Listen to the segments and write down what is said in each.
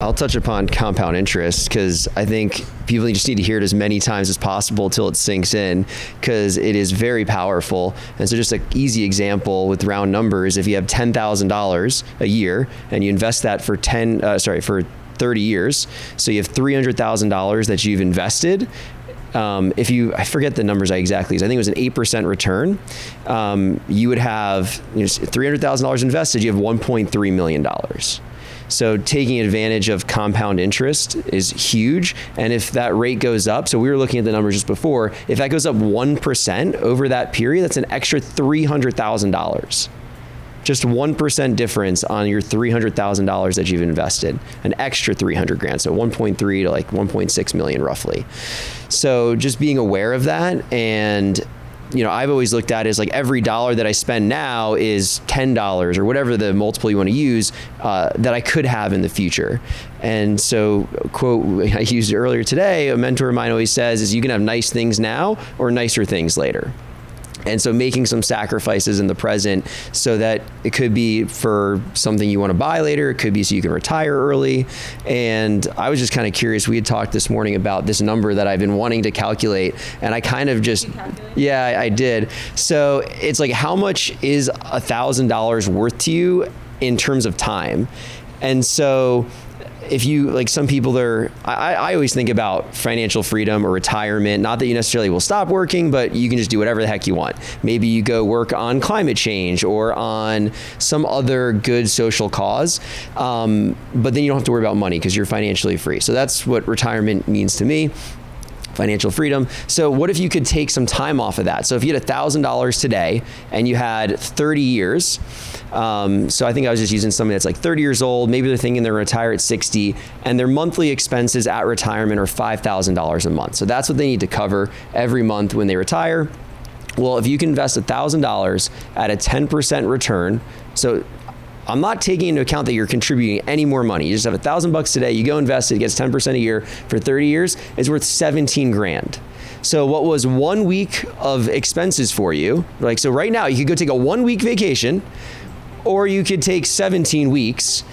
I'll touch upon compound interest because I think people just need to hear it as many times as possible till it sinks in, because it is very powerful. And so just an easy example with round numbers, if you have $10,000 a year and you invest that for 30 years, so you have $300,000 that you've invested. I forget the numbers exactly, I think it was an 8% return. You would have $300,000 invested, you have $1.3 million. So taking advantage of compound interest is huge. And if that rate goes up, so we were looking at the numbers just before, if that goes up 1% over that period, that's an extra $300,000. Just 1% difference on your $300,000 that you've invested, an extra 300 grand. So 1.3 to like 1.6 million roughly. So just being aware of that. And I've always looked at it as like every dollar that I spend now is $10 or whatever the multiple you want to use that I could have in the future. And so, quote I used earlier today, a mentor of mine always says is you can have nice things now or nicer things later. And so making some sacrifices in the present so that it could be for something you want to buy later. It could be so you can retire early. And I was just kind of curious. We had talked this morning about this number that I've been wanting to calculate. And I kind of just, yeah, I did. So it's like, how much is $1,000 worth to you in terms of time? And so if you, like some people I always think about financial freedom or retirement, not that you necessarily will stop working, but you can just do whatever the heck you want. Maybe you go work on climate change or on some other good social cause, but then you don't have to worry about money because you're financially free. So that's what retirement means to me. Financial freedom. So what if you could take some time off of that? So if you had $1,000 today and you had 30 years, so I think I was just using somebody that's like 30 years old, maybe they're thinking they're retire at 60 and their monthly expenses at retirement are $5,000 a month. So that's what they need to cover every month when they retire. Well, if you can invest $1,000 at a 10% return, so I'm not taking into account that you're contributing any more money. You just have $1,000 today, you go invest it, gets 10% a year for 30 years, it's worth 17 grand. So what was 1 week of expenses for you, like, so right now you could go take a 1 week vacation, or you could take 17 weeks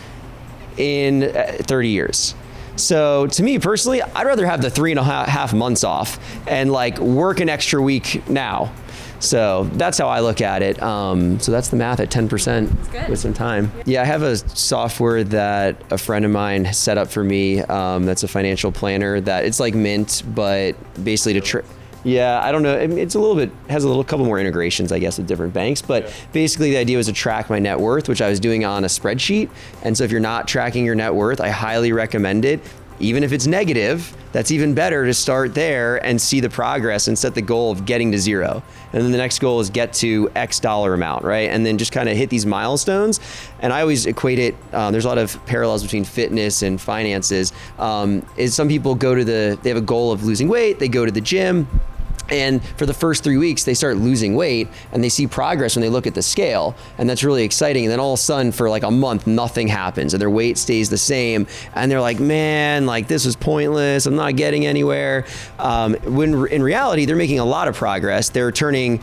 in 30 years. So to me personally, I'd rather have the 3.5 months off and like work an extra week now. So that's how I look at it. So that's the math at 10% with some time. Yeah, I have a software that a friend of mine set up for me. That's a financial planner that it's like Mint, but basically yeah, I don't know. It's a little bit, has a couple more integrations, I guess, with different banks. But basically the idea was to track my net worth, which I was doing on a spreadsheet. And so if you're not tracking your net worth, I highly recommend it. Even if it's negative, that's even better to start there and see the progress and set the goal of getting to zero. And then the next goal is get to X dollar amount, right? And then just kind of hit these milestones. And I always equate it, there's a lot of parallels between fitness and finances. Is some people they have a goal of losing weight, they go to the gym, and for the first 3 weeks, they start losing weight and they see progress when they look at the scale. And that's really exciting. And then all of a sudden for like a month, nothing happens and their weight stays the same. And they're like, man, like this is pointless. I'm not getting anywhere. When in reality, they're making a lot of progress. They're creating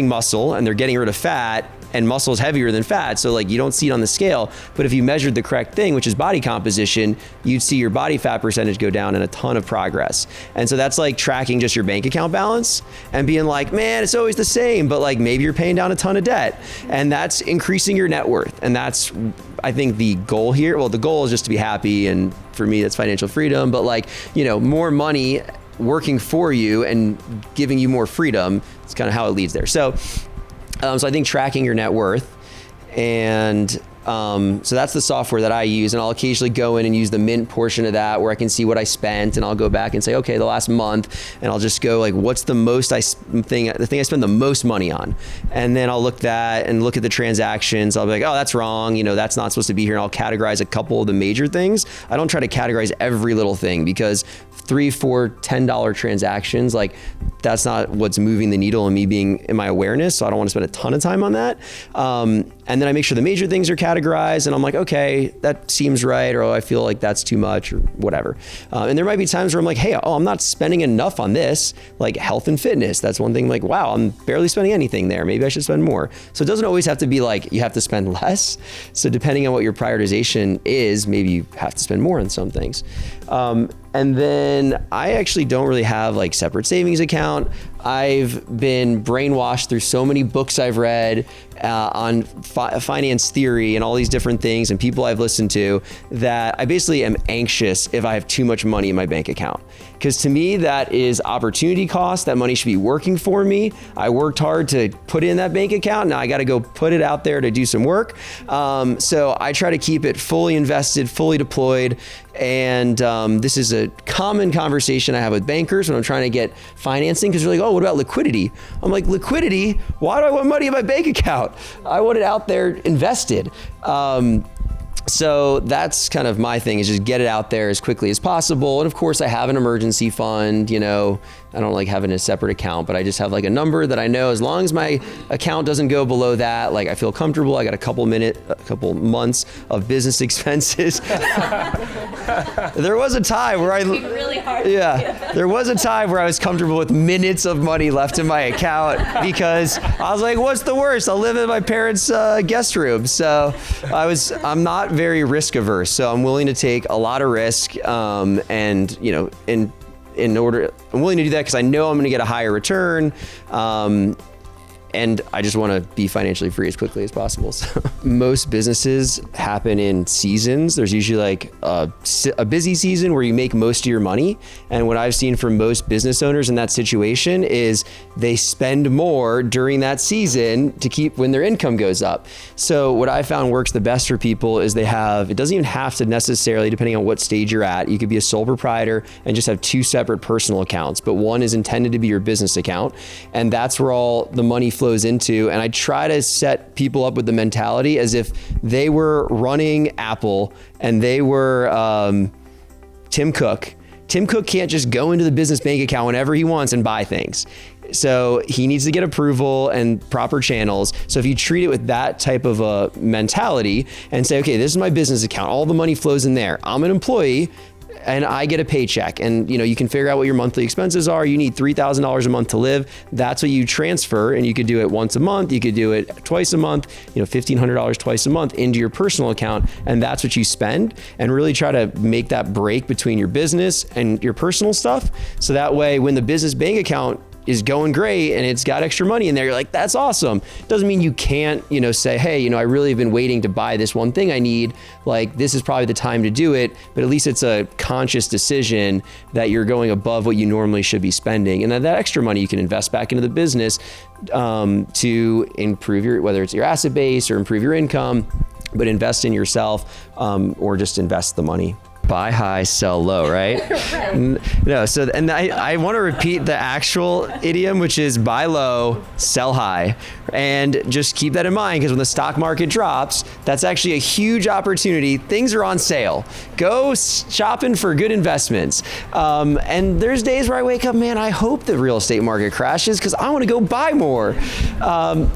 muscle and they're getting rid of fat, and muscle is heavier than fat. So like you don't see it on the scale, but if you measured the correct thing, which is body composition, you'd see your body fat percentage go down and a ton of progress. And so that's like tracking just your bank account balance and being like, man, it's always the same, but like maybe you're paying down a ton of debt, and that's increasing your net worth. And that's, I think, the goal here. Well, the goal is just to be happy. And for me, that's financial freedom, but like, more money working for you and giving you more freedom. It's kind of how it leads there. So I think tracking your net worth, and so that's the software that I use, and I'll occasionally go in and use the Mint portion of that where I can see what I spent, and I'll go back and say, okay, the last month, and I'll just go like, what's the thing I spend the most money on? And then I'll look at the transactions. I'll be like, oh, that's wrong. That's not supposed to be here. And I'll categorize a couple of the major things. I don't try to categorize every little thing because $3, $4, $10 transactions, like that's not what's moving the needle in me being in my awareness. So I don't want to spend a ton of time on that. And then I make sure the major things are categorized and I'm like, okay, that seems right. Or I feel like that's too much or whatever. And there might be times where I'm like, hey, I'm not spending enough on this, like health and fitness. That's one thing, like, wow, I'm barely spending anything there. Maybe I should spend more. So it doesn't always have to be like, you have to spend less. So depending on what your prioritization is, maybe you have to spend more on some things. And then I actually don't really have like separate savings account. I've been brainwashed through so many books I've read on finance theory and all these different things and people I've listened to that I basically am anxious if I have too much money in my bank account. Because to me, that is opportunity cost. That money should be working for me. I worked hard to put it in that bank account. Now I got to go put it out there to do some work. So I try to keep it fully invested, fully deployed. And this is a common conversation I have with bankers when I'm trying to get financing because they're like, oh, what about liquidity? I'm like, liquidity? Why do I want money in my bank account? I want it out there invested. So that's kind of my thing, is just get it out there as quickly as possible. And of course I have an emergency fund, you know, I don't like having a separate account, but I just have like a number that I know as long as my account doesn't go below that, like I feel comfortable. I got a couple months of business expenses. There was a time where there was a time where I was comfortable with minutes of money left in my account because I was like, what's the worst? I'll live in my parents' guest room. So I'm not very risk averse. So I'm willing to take a lot of risk. And you know, I'm willing to do that because I know I'm going to get a higher return. And I just want to be financially free as quickly as possible. So most businesses happen in seasons. There's usually like a busy season where you make most of your money. And what I've seen from most business owners in that situation is they spend more during that season to keep when their income goes up. So what I found works the best for people is it doesn't even have to necessarily, depending on what stage you're at, you could be a sole proprietor and just have two separate personal accounts, but one is intended to be your business account. And that's where all the money flows into. And I try to set people up with the mentality as if they were running Apple and they were Tim Cook. Tim Cook can't just go into the business bank account whenever he wants and buy things. So he needs to get approval and proper channels. So if you treat it with that type of a mentality and say, okay, this is my business account, all the money flows in there. I'm an employee and I get a paycheck, and you know, you can figure out what your monthly expenses are. You need $3,000 a month to live. That's what you transfer, and you could do it once a month. You could do it twice a month, you know, $1,500 twice a month into your personal account, and that's what you spend. And really try to make that break between your business and your personal stuff. So that way, when the business bank account is going great and it's got extra money in there, you're like, that's awesome. Doesn't mean you can't, you know, say, hey, you know, I really have been waiting to buy this one thing I need. Like, this is probably the time to do it, but at least it's a conscious decision that you're going above what you normally should be spending. And that extra money you can invest back into the business to improve whether it's your asset base or improve your income, but invest in yourself or just invest the money. Buy high, sell low, right? No, so, and I want to repeat the actual idiom, which is buy low, sell high. And just keep that in mind, because when the stock market drops, that's actually a huge opportunity. Things are on sale. Go shopping for good investments. And there's days where I wake up, man, I hope the real estate market crashes because I want to go buy more.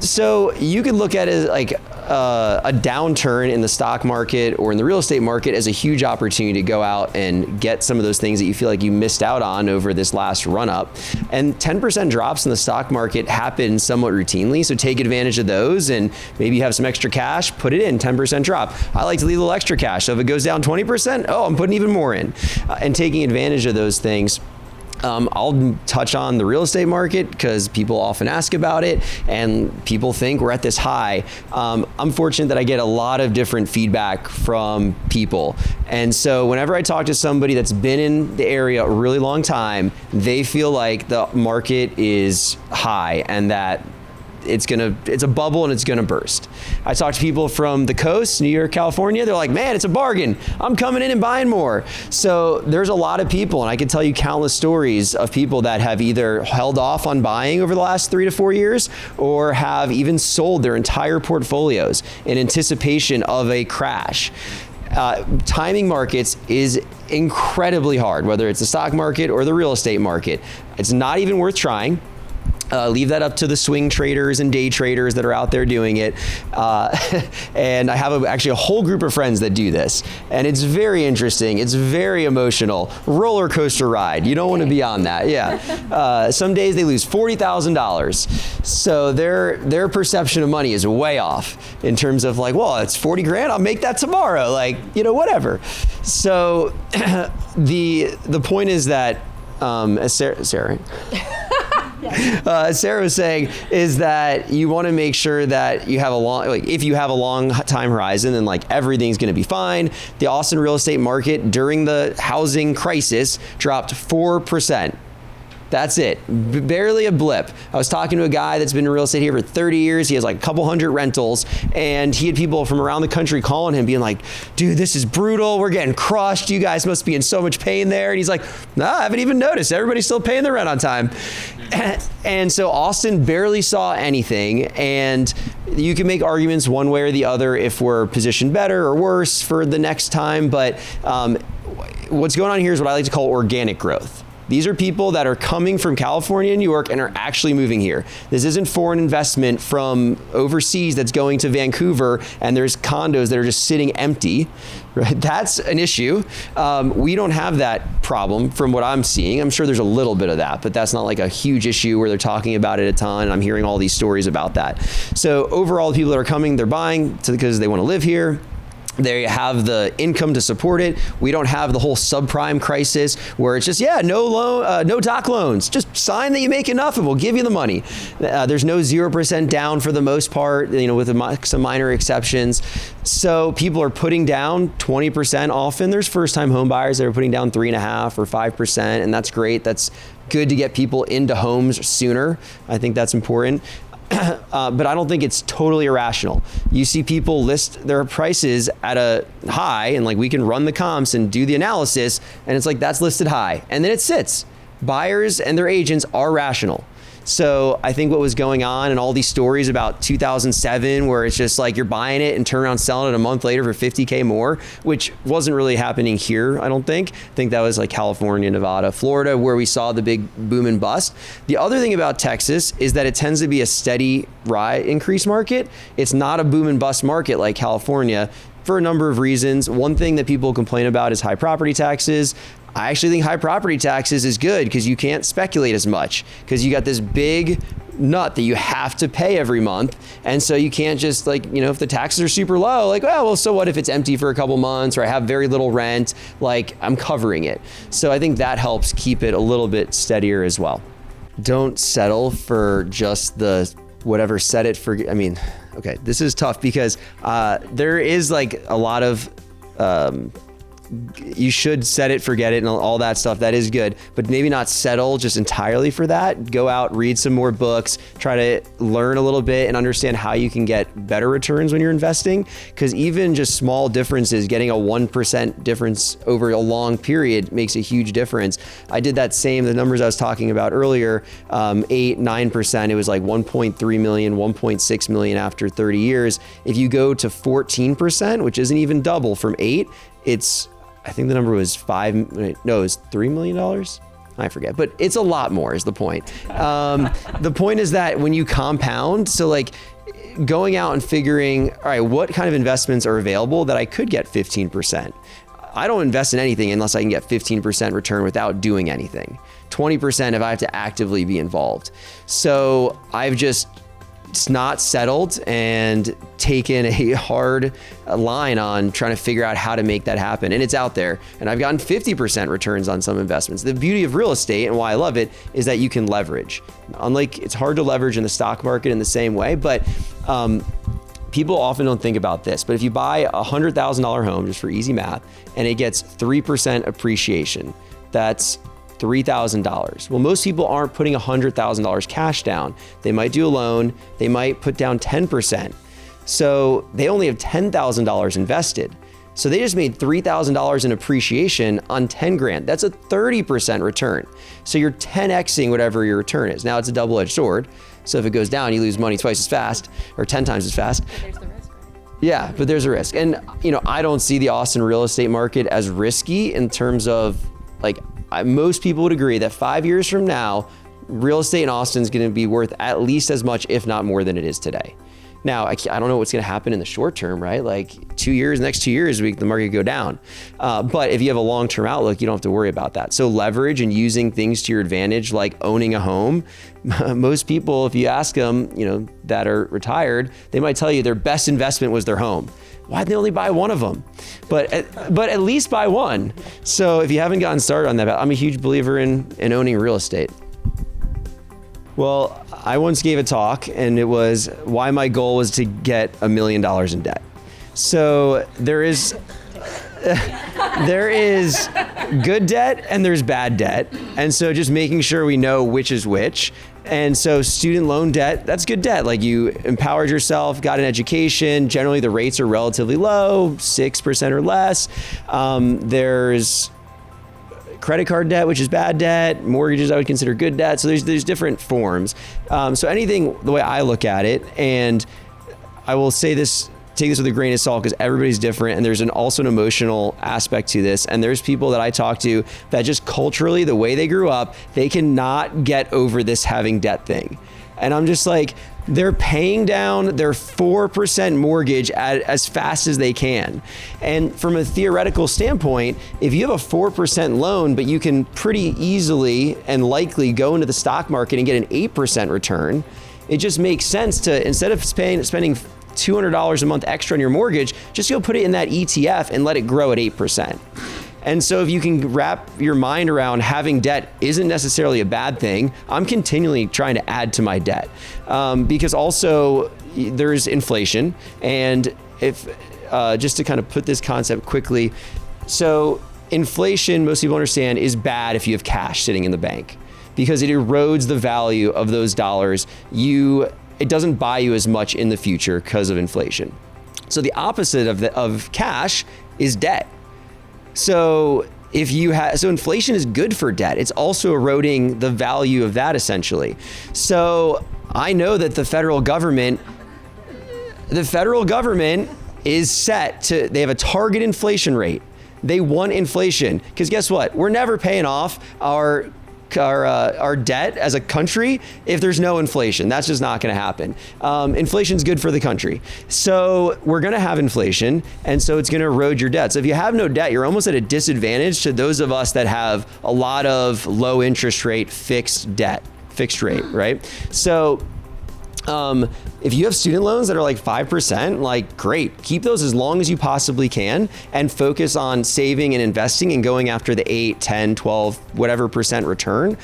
So you could look at it like a downturn in the stock market or in the real estate market as a huge opportunity to go out and get some of those things that you feel like you missed out on over this last run up. And 10% drops in the stock market happen somewhat routinely. So take advantage of those, and maybe you have some extra cash, put it in, 10% drop. I like to leave a little extra cash. So if it goes down 20%, I'm putting even more in and taking advantage of those things. I'll touch on the real estate market because people often ask about it and people think we're at this high. I'm fortunate that I get a lot of different feedback from people. And so whenever I talk to somebody that's been in the area a really long time, they feel like the market is high and that it's a bubble and it's gonna burst. I talk to people from the coast, New York, California, they're like, man, it's a bargain. I'm coming in and buying more. So there's a lot of people, and I can tell you countless stories of people that have either held off on buying over the last 3 to 4 years or have even sold their entire portfolios in anticipation of a crash. timing markets is incredibly hard, whether it's the stock market or the real estate market. It's not even worth trying. Leave that up to the swing traders and day traders that are out there doing it. And I have actually a whole group of friends that do this. And it's very interesting. It's very emotional. Roller coaster ride. You don't want to be on that. Yeah. Some days they lose $40,000. So their perception of money is way off in terms of like, well, it's 40 grand. I'll make that tomorrow. Like, whatever. So the point is that, as Sarah Sarah was saying is that you want to make sure that you have if you have a long time horizon, then like everything's going to be fine. The Austin real estate market during the housing crisis dropped 4%. That's it. Barely a blip. I was talking to a guy that's been in real estate here for 30 years. He has like a couple hundred rentals, and he had people from around the country calling him being like, dude, this is brutal. We're getting crushed. You guys must be in so much pain there. And he's like, no, I haven't even noticed. Everybody's still paying their rent on time. And so Austin barely saw anything, and you can make arguments one way or the other if we're positioned better or worse for the next time. But what's going on here is what I like to call organic growth. These are people that are coming from California and New York and are actually moving here. This isn't foreign investment from overseas that's going to Vancouver and there's condos that are just sitting empty, right? That's an issue. We don't have that problem from what I'm seeing. I'm sure there's a little bit of that, but that's not like a huge issue where they're talking about it a ton. And I'm hearing all these stories about that. So overall, the people that are coming, they're buying because they want to live here. They have the income to support it. We don't have the whole subprime crisis where it's just, no loan, no doc loans. Just sign that you make enough and we'll give you the money. There's no 0% down for the most part, with some minor exceptions. So people are putting down 20%. Often there's first-time home buyers that are putting down 3.5% or 5%, and that's great. That's good to get people into homes sooner. I think that's important. But I don't think it's totally irrational. You see people list their prices at a high, and like we can run the comps and do the analysis, and it's like that's listed high, and then it sits. Buyers and their agents are rational. So I think what was going on and all these stories about 2007 where it's just like you're buying it and turn around selling it a month later for $50K more, which wasn't really happening here, I don't think. I think that was like California, Nevada, Florida, where we saw the big boom and bust. The other thing about Texas is that it tends to be a steady increase market. It's not a boom and bust market like California for a number of reasons. One thing that people complain about is high property taxes. I actually think high property taxes is good because you can't speculate as much because you got this big nut that you have to pay every month. And so you can't just if the taxes are super low, so what if it's empty for a couple months or I have very little rent, I'm covering it. So I think that helps keep it a little bit steadier as well. Don't settle for just the whatever, set it for, okay, this is tough because there is a lot of, you should set it, forget it, and all that stuff. That is good, but maybe not settle just entirely for that. Go out, read some more books, try to learn a little bit and understand how you can get better returns when you're investing. Because even just small differences, getting a 1% difference over a long period makes a huge difference. I did that the numbers I was talking about earlier, 8-9%, it was like 1.3 million, 1.6 million after 30 years. If you go to 14%, which isn't even double from 8, I think the number was it was $3 million. I forget, but it's a lot more is the point. The point is that when you compound, so going out and figuring, all right, what kind of investments are available that I could get 15%? I don't invest in anything unless I can get 15% return without doing anything. 20% if I have to actively be involved. So I've just not settled and taken a hard line on trying to figure out how to make that happen. And it's out there. And I've gotten 50% returns on some investments. The beauty of real estate and why I love it is that you can leverage. Unlike it's hard to leverage in the stock market in the same way, but people often don't think about this. But if you buy a $100,000 home, just for easy math, and it gets 3% appreciation, that's $3,000. Well, most people aren't putting $100,000 cash down. They might do a loan. They might put down 10%. So they only have $10,000 invested. So they just made $3,000 in appreciation on 10 grand. That's a 30% return. So you're 10xing whatever your return is. Now it's a double-edged sword. So if it goes down, you lose money twice as fast or 10 times as fast. But there's the risk, right? Yeah, but there's a risk. And, I don't see the Austin real estate market as risky in terms of, most people would agree that 5 years from now, real estate in Austin is going to be worth at least as much, if not more than it is today. Now, I don't know what's going to happen in the short term, right? Like 2 years, next 2 years, the market could go down. But if you have a long-term outlook, you don't have to worry about that. So leverage and using things to your advantage, like owning a home. Most people, if you ask them, that are retired, they might tell you their best investment was their home. Why'd they only buy one of them? But at least buy one. So if you haven't gotten started on that, I'm a huge believer in owning real estate. Well, I once gave a talk, and it was why my goal was to get $1 million in debt. So there is good debt and there's bad debt. And so just making sure we know which is which. And so student loan debt, that's good debt. Like you empowered yourself, got an education. Generally the rates are relatively low, 6% or less. There's credit card debt, which is bad debt. Mortgages, I would consider good debt. So there's different forms. So anything, the way I look at it, and I will say this, take this with a grain of salt because everybody's different, and there's also an emotional aspect to this. And there's people that I talk to that just culturally, the way they grew up, they cannot get over this having debt thing. And I'm just like, they're paying down their 4% mortgage as fast as they can. And from a theoretical standpoint, if you have a 4% loan, but you can pretty easily and likely go into the stock market and get an 8% return, it just makes sense to, instead of spending $200 a month extra on your mortgage, just go put it in that ETF and let it grow at 8%. And so if you can wrap your mind around having debt isn't necessarily a bad thing, I'm continually trying to add to my debt because also there's inflation. And if just to kind of put this concept quickly, so inflation, most people understand, is bad if you have cash sitting in the bank because it erodes the value of those dollars. It doesn't buy you as much in the future because of inflation. So the opposite of cash is debt. So inflation is good for debt. It's also eroding the value of that essentially. So I know that the federal government is set to, they have a target inflation rate. They want inflation because guess what? We're never paying off our debt as a country if there's no inflation. That's just not going to happen. Inflation's good for the country. So we're going to have inflation, and so it's going to erode your debt. So if you have no debt, you're almost at a disadvantage to those of us that have a lot of low interest rate fixed rate, right? So if you have student loans that are like 5%, like great, keep those as long as you possibly can and focus on saving and investing and going after the 8, 10, 12, whatever percent return.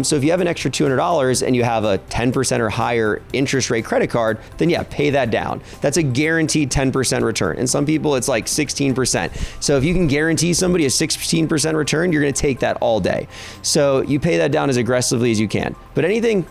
So if you have an extra $200 and you have a 10% or higher interest rate credit card, then yeah, pay that down. That's a guaranteed 10% return. And some people it's like 16%. So if you can guarantee somebody a 16% return, you're going to take that all day. So you pay that down as aggressively as you can. But anything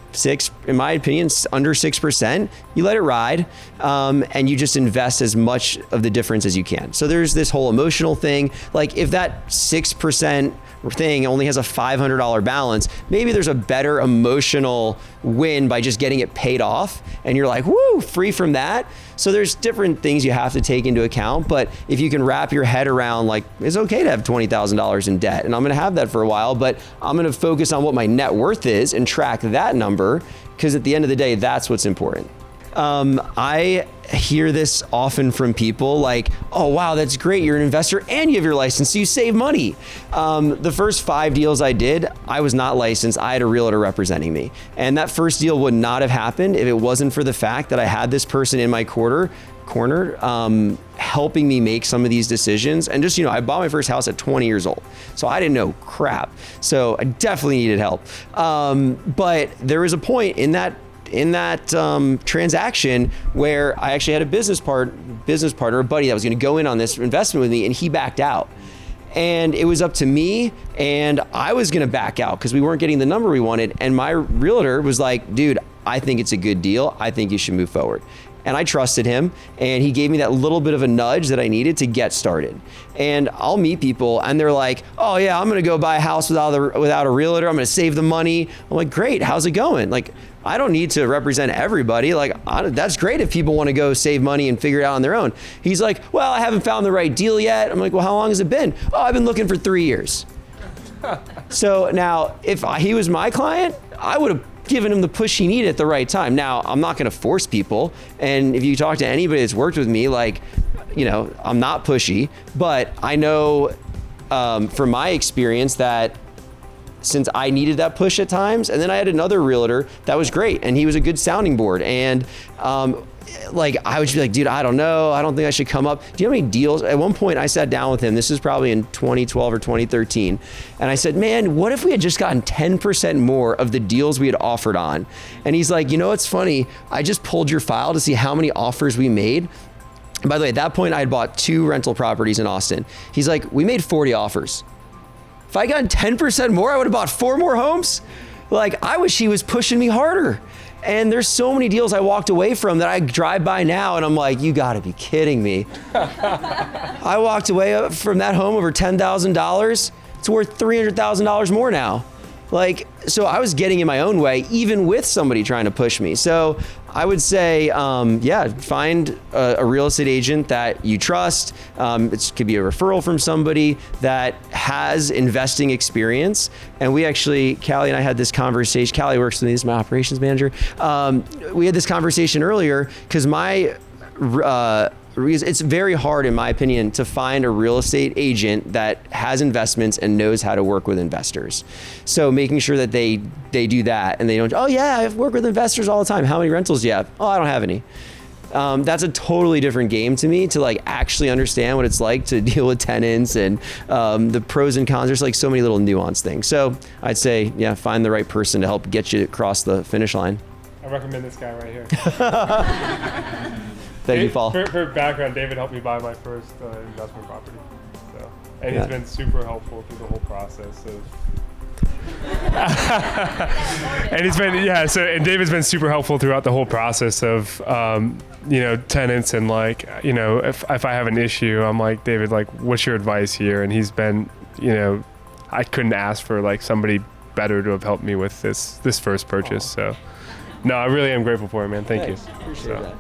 in my opinion, under 6%, you let it ride, and you just invest as much of the difference as you can. So there's this whole emotional thing. Like if that 6% thing only has a $500 balance, maybe there's a better emotional win by just getting it paid off. And you're like, woo, free from that. So there's different things you have to take into account. But if you can wrap your head around like, it's okay to have $20,000 in debt and I'm going to have that for a while, but I'm going to focus on what my net worth is and track that number. Because at the end of the day, that's what's important. I hear this often from people like, oh, wow, that's great. You're an investor and you have your license, so you save money. The first 5 deals I did, I was not licensed. I had a realtor representing me. And that first deal would not have happened if it wasn't for the fact that I had this person in my corner helping me make some of these decisions. And just, I bought my first house at 20 years old. So I didn't know crap. So I definitely needed help. But there was a point in that transaction where I actually had a business partner, a buddy that was going to go in on this investment with me, and he backed out. And it was up to me, and I was going to back out because we weren't getting the number we wanted. And my realtor was like, dude, I think it's a good deal. I think you should move forward. And I trusted him, and he gave me that little bit of a nudge that I needed to get started. And I'll meet people, and they're like, oh yeah, I'm gonna go buy a house without a realtor. I'm gonna save the money. I'm like, great, how's it going? Like, I don't need to represent everybody. Like, that's great if people wanna go save money and figure it out on their own. He's like, well, I haven't found the right deal yet. I'm like, well, how long has it been? Oh, I've been looking for 3 years. So now, if he was my client, I would have given him the push he needed at the right time. Now, I'm not going to force people. And if you talk to anybody that's worked with me, like, you know, I'm not pushy, but I know from my experience that since I needed that push at times, and then I had another realtor that was great, and he was a good sounding board. And like, I would just be like, dude, I don't know. I don't think I should come up. Do you know how many deals? At one point I sat down with him. This is probably in 2012 or 2013. And I said, man, what if we had just gotten 10% more of the deals we had offered on? And he's like, you know, it's funny. I just pulled your file to see how many offers we made. And by the way, at that point I had bought 2 rental properties in Austin. He's like, we made 40 offers. If I got 10% more, I would have bought 4 more homes. Like, I wish he was pushing me harder. And there's so many deals I walked away from that I drive by now and I'm like, you gotta be kidding me. I walked away from that home over $10,000. It's worth $300,000 more now. Like, so I was getting in my own way, even with somebody trying to push me. So I would say, yeah, find a real estate agent that you trust. It could be a referral from somebody that has investing experience. And we actually, Callie and I had this conversation. Callie works with me, this is my operations manager. We had this conversation earlier because it's very hard, in my opinion, to find a real estate agent that has investments and knows how to work with investors. So making sure that they do that and they don't, oh yeah, I work with investors all the time. How many rentals do you have? Oh, I don't have any. That's a totally different game to me, to like actually understand what it's like to deal with tenants and the pros and cons. There's like so many little nuanced things. So I'd say, yeah, find the right person to help get you across the finish line. I recommend this guy right here. Thank you, Paul. For background, David helped me buy my first investment property. So, and he's been super helpful through the whole process of. And he's been, and David's been super helpful throughout the whole process of, you know, tenants and like, you know, if I have an issue, I'm like, David, like, what's your advice here? And he's been, you know, I couldn't ask for like somebody better to have helped me with this first purchase. So, no, I really am grateful for it, man. Thank you. Appreciate that.